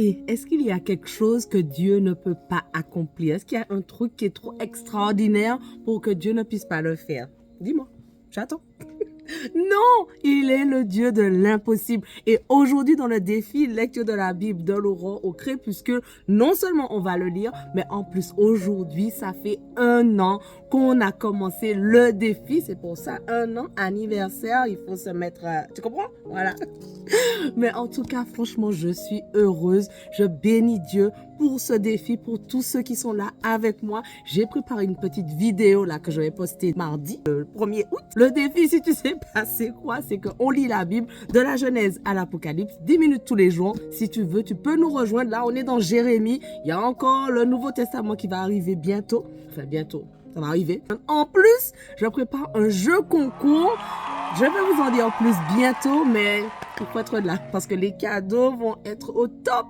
Et est-ce qu'il y a quelque chose que Dieu ne peut pas accomplir? Est-ce qu'il y a un truc qui est trop extraordinaire pour que Dieu ne puisse pas le faire? Dis-moi, j'attends. Non, il est le Dieu de l'impossible. Et aujourd'hui, dans le défi lecture de la Bible de l'aurore au crépuscule, non seulement on va le lire, mais en plus aujourd'hui, ça fait 1 an qu'on a commencé le défi. C'est pour ça, 1 an, anniversaire, il faut se mettre... tu comprends? Voilà. Mais en tout cas, franchement, je suis heureuse. Je bénis Dieu pour ce défi, pour tous ceux qui sont là avec moi. J'ai préparé une petite vidéo là que je vais poster mardi, le 1er août. Le défi, si tu sais pas c'est quoi, c'est qu'on lit la Bible de la Genèse à l'Apocalypse, 10 minutes tous les jours. Si tu veux, tu peux nous rejoindre. Là, on est dans Jérémie. Il y a encore le Nouveau Testament qui va arriver bientôt. Enfin, bientôt. Ça va arriver. En plus, je prépare un jeu concours. Je vais vous en dire plus bientôt, mais il faut être là parce que les cadeaux vont être au top.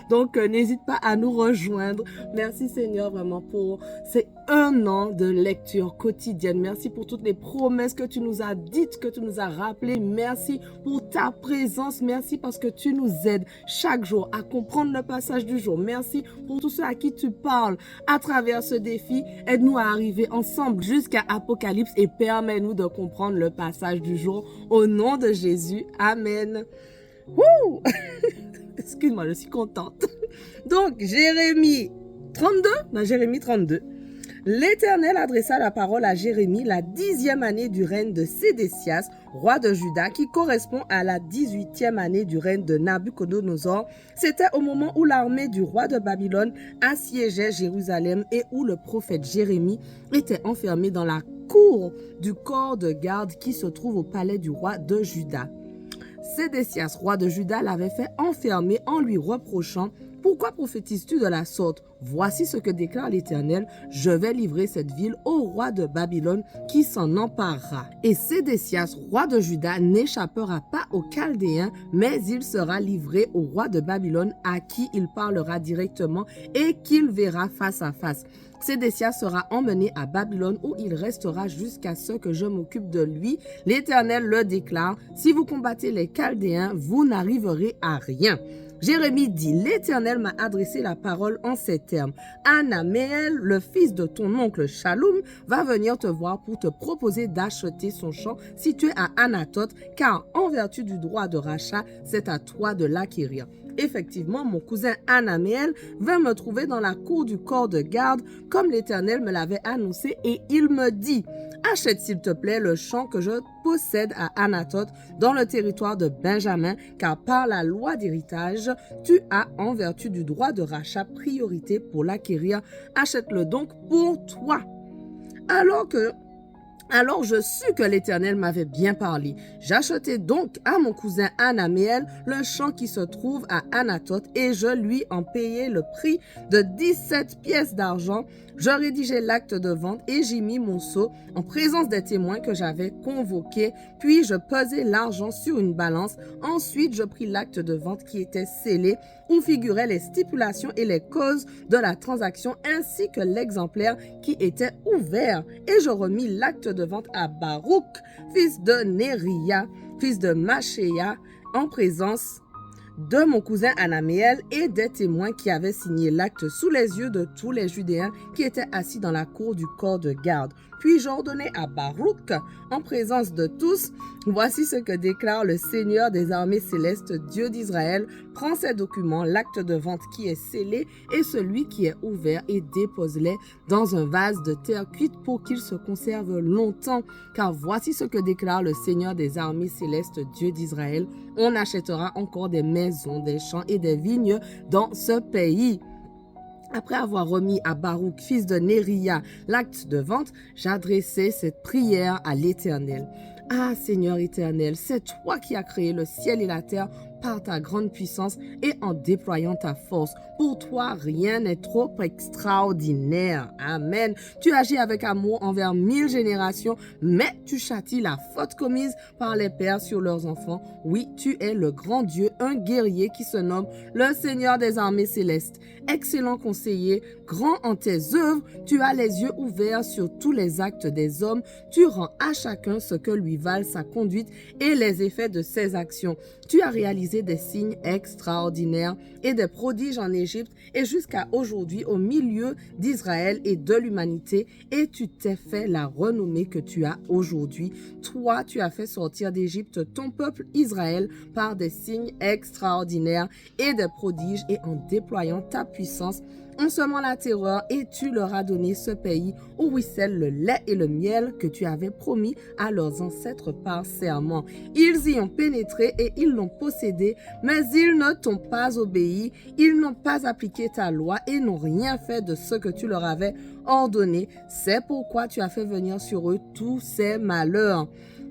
Donc, n'hésite pas à nous rejoindre. Merci Seigneur vraiment pour ces 1 an de lecture quotidienne. Merci pour toutes les promesses que tu nous as dites, que tu nous as rappelées. Merci pour ta présence. Merci parce que tu nous aides chaque jour à comprendre le passage du jour. Merci pour tous ceux à qui tu parles à travers ce défi. Aide-nous à arriver ensemble jusqu'à Apocalypse et permets-nous de comprendre le passage du jour. Au nom de Jésus. Amen. Wouh! Excuse-moi, je suis contente. Donc, Jérémie 32, dans Jérémie 32. L'Éternel adressa la parole à Jérémie la 10e année du règne de Sédécias, roi de Juda, qui correspond à la 18e année du règne de Nabuchodonosor. C'était au moment où l'armée du roi de Babylone assiégeait Jérusalem et où le prophète Jérémie était enfermé dans la cour du corps de garde qui se trouve au palais du roi de Juda. Sédécias, roi de Juda, l'avait fait enfermer en lui reprochant « Pourquoi prophétises-tu de la sorte? Voici ce que déclare l'Éternel, je vais livrer cette ville au roi de Babylone qui s'en emparera. Et Sédécias, roi de Juda, n'échappera pas aux Chaldéens, mais il sera livré au roi de Babylone à qui il parlera directement et qu'il verra face à face. Sédécias sera emmené à Babylone où il restera jusqu'à ce que je m'occupe de lui. L'Éternel le déclare, si vous combattez les Chaldéens, vous n'arriverez à rien. » Jérémie dit, l'Éternel m'a adressé la parole en ces termes. Anaméel, le fils de ton oncle Shaloum, va venir te voir pour te proposer d'acheter son champ situé à Anathoth, car en vertu du droit de rachat, c'est à toi de l'acquérir. Effectivement, mon cousin Anaméel vint me trouver dans la cour du corps de garde, comme l'Éternel me l'avait annoncé, et il me dit, achète s'il te plaît le champ que je possède à Anathoth dans le territoire de Benjamin, car par la loi d'héritage, tu as en vertu du droit de rachat priorité pour l'acquérir. Achète-le donc pour toi. Alors je sus que l'Éternel m'avait bien parlé. J'achetai donc à mon cousin Anaméel le champ qui se trouve à Anathoth et je lui en payai le prix de 17 pièces d'argent. Je rédigeai l'acte de vente et j'y mis mon sceau en présence des témoins que j'avais convoqués. Puis je pesai l'argent sur une balance. Ensuite, je pris l'acte de vente qui était scellé où figuraient les stipulations et les causes de la transaction ainsi que l'exemplaire qui était ouvert. Et je remis l'acte de vente à Baruch, fils de Néria, fils de Machéa, en présence de mon cousin Anaméel et des témoins qui avaient signé l'acte sous les yeux de tous les Judéens qui étaient assis dans la cour du corps de garde. Puis j'ordonnai à Baruch, en présence de tous, voici ce que déclare le Seigneur des armées célestes, Dieu d'Israël. Prends ces documents, l'acte de vente qui est scellé et celui qui est ouvert et dépose-les dans un vase de terre cuite pour qu'ils se conservent longtemps. Car voici ce que déclare le Seigneur des armées célestes, Dieu d'Israël. On achètera encore des maisons, des champs et des vignes dans ce pays. Après avoir remis à Baruch, fils de Néria, l'acte de vente, j'adressai cette prière à l'Éternel. Ah Seigneur éternel, c'est toi qui as créé le ciel et la terre par ta grande puissance et en déployant ta force. Pour toi, rien n'est trop extraordinaire. Amen. Tu agis avec amour envers 1000 générations, mais tu châties la faute commise par les pères sur leurs enfants. Oui, tu es le grand Dieu un guerrier qui se nomme le Seigneur des armées célestes. Excellent conseiller, grand en tes œuvres, tu as les yeux ouverts sur tous les actes des hommes, tu rends à chacun ce que lui valent sa conduite et les effets de ses actions. Tu as réalisé des signes extraordinaires et des prodiges en Égypte et jusqu'à aujourd'hui au milieu d'Israël et de l'humanité, et tu t'es fait la renommée que tu as aujourd'hui. Toi, tu as fait sortir d'Égypte ton peuple Israël par des signes extraordinaires et des prodiges et en déployant ta puissance en semant la terreur, et tu leur as donné ce pays où ruisselle le lait et le miel que tu avais promis à leurs ancêtres par serment. Ils y ont pénétré et ils l'ont possédé, mais ils ne t'ont pas obéi, ils n'ont pas appliqué ta loi et n'ont rien fait de ce que tu leur avais ordonné. C'est pourquoi tu as fait venir sur eux tous ces malheurs.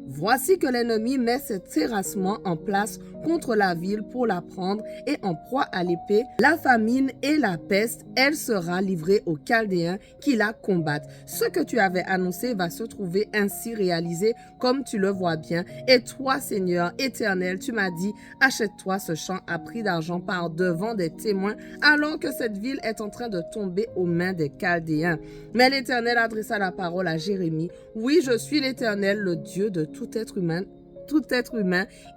Voici que l'ennemi met ses terrassements en place contre la ville pour la prendre, et en proie à l'épée, la famine et la peste, elle sera livrée aux Chaldéens qui la combattent. Ce que tu avais annoncé va se trouver ainsi réalisé comme tu le vois bien. Et toi, Seigneur éternel, tu m'as dit, achète-toi ce champ à prix d'argent par devant des témoins, alors que cette ville est en train de tomber aux mains des Chaldéens. Mais l'Éternel adressa la parole à Jérémie. Oui, je suis l'Éternel, le Dieu de tout être humain.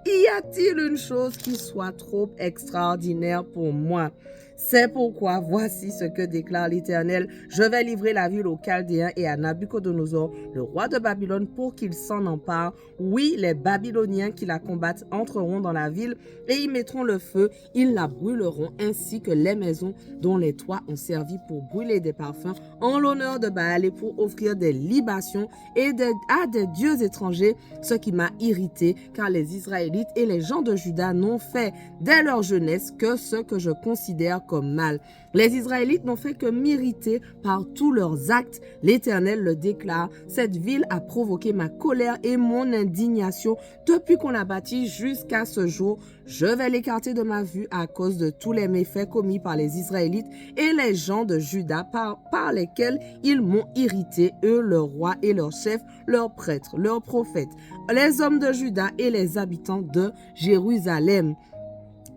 Y a-t-il une chose qui soit trop extraordinaire pour moi? C'est pourquoi voici ce que déclare l'Éternel. Je vais livrer la ville aux Chaldéens et à Nabuchodonosor, le roi de Babylone, pour qu'il s'en empare. Oui, les Babyloniens qui la combattent entreront dans la ville et y mettront le feu. Ils la brûleront, ainsi que les maisons dont les toits ont servi pour brûler des parfums en l'honneur de Baal et pour offrir des libations à des dieux étrangers, ce qui m'a irrité, car les Israélites et les gens de Juda n'ont fait dès leur jeunesse que ce que je considère comme mal. Les Israélites n'ont fait que m'irriter par tous leurs actes. L'Éternel le déclare. Cette ville a provoqué ma colère et mon indignation depuis qu'on l'a bâtie jusqu'à ce jour. Je vais l'écarter de ma vue à cause de tous les méfaits commis par les Israélites et les gens de Juda par lesquels ils m'ont irrité, eux, leurs rois et leurs chefs, leurs prêtres, leurs prophètes, les hommes de Juda et les habitants de Jérusalem.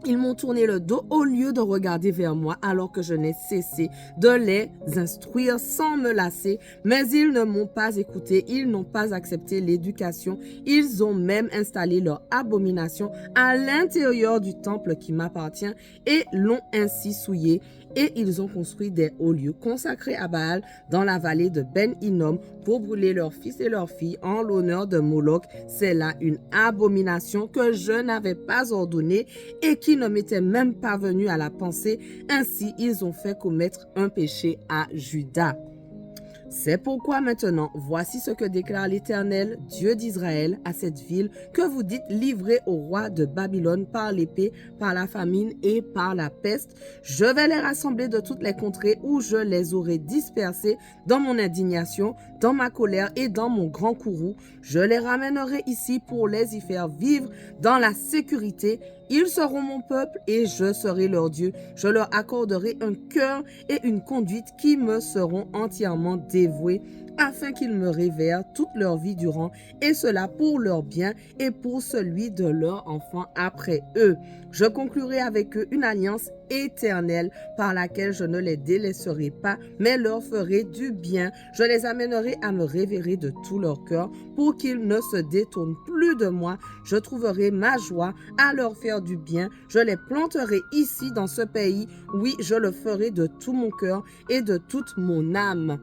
Ils m'ont tourné le dos au lieu de regarder vers moi, alors que je n'ai cessé de les instruire sans me lasser. Mais ils ne m'ont pas écouté, ils n'ont pas accepté l'éducation. Ils ont même installé leur abomination à l'intérieur du temple qui m'appartient et l'ont ainsi souillé. Et ils ont construit des hauts lieux consacrés à Baal dans la vallée de Ben-Hinnom pour brûler leurs fils et leurs filles en l'honneur de Moloch. C'est là une abomination que je n'avais pas ordonnée et qui ne m'était même pas venue à la pensée. Ainsi, ils ont fait commettre un péché à Juda. C'est pourquoi maintenant, voici ce que déclare l'Éternel, Dieu d'Israël, à cette ville que vous dites livrée au roi de Babylone par l'épée, par la famine et par la peste. Je vais les rassembler de toutes les contrées où je les aurai dispersés dans mon indignation, dans ma colère et dans mon grand courroux. Je les ramènerai ici pour les y faire vivre dans la sécurité. Ils seront mon peuple et je serai leur Dieu. Je leur accorderai un cœur et une conduite qui me seront entièrement dévoués, afin qu'ils me révèrent toute leur vie durant, et cela pour leur bien et pour celui de leurs enfants après eux. Je conclurai avec eux une alliance éternelle par laquelle je ne les délaisserai pas, mais leur ferai du bien. Je les amènerai à me révérer de tout leur cœur pour qu'ils ne se détournent plus de moi. Je trouverai ma joie à leur faire du bien. Je les planterai ici dans ce pays. Oui, je le ferai de tout mon cœur et de toute mon âme.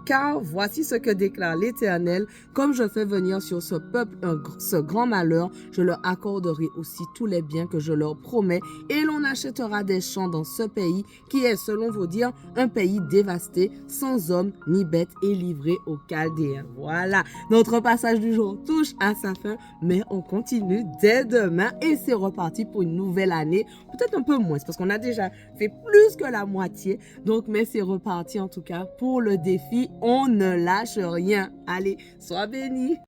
Car voici ce que déclare l'Éternel, comme je fais venir sur ce peuple ce grand malheur, je leur accorderai aussi tous les biens que je leur promets, et l'on achètera des champs dans ce pays, qui est, selon vos dires, un pays dévasté, sans hommes ni bêtes, et livré aux Chaldéens. Voilà, notre passage du jour touche à sa fin, mais on continue dès demain, et c'est reparti pour une nouvelle année, peut-être un peu moins, parce qu'on a déjà fait plus que la moitié, donc mais c'est reparti en tout cas pour le défi, on ne lâche rien. Allez, sois béni.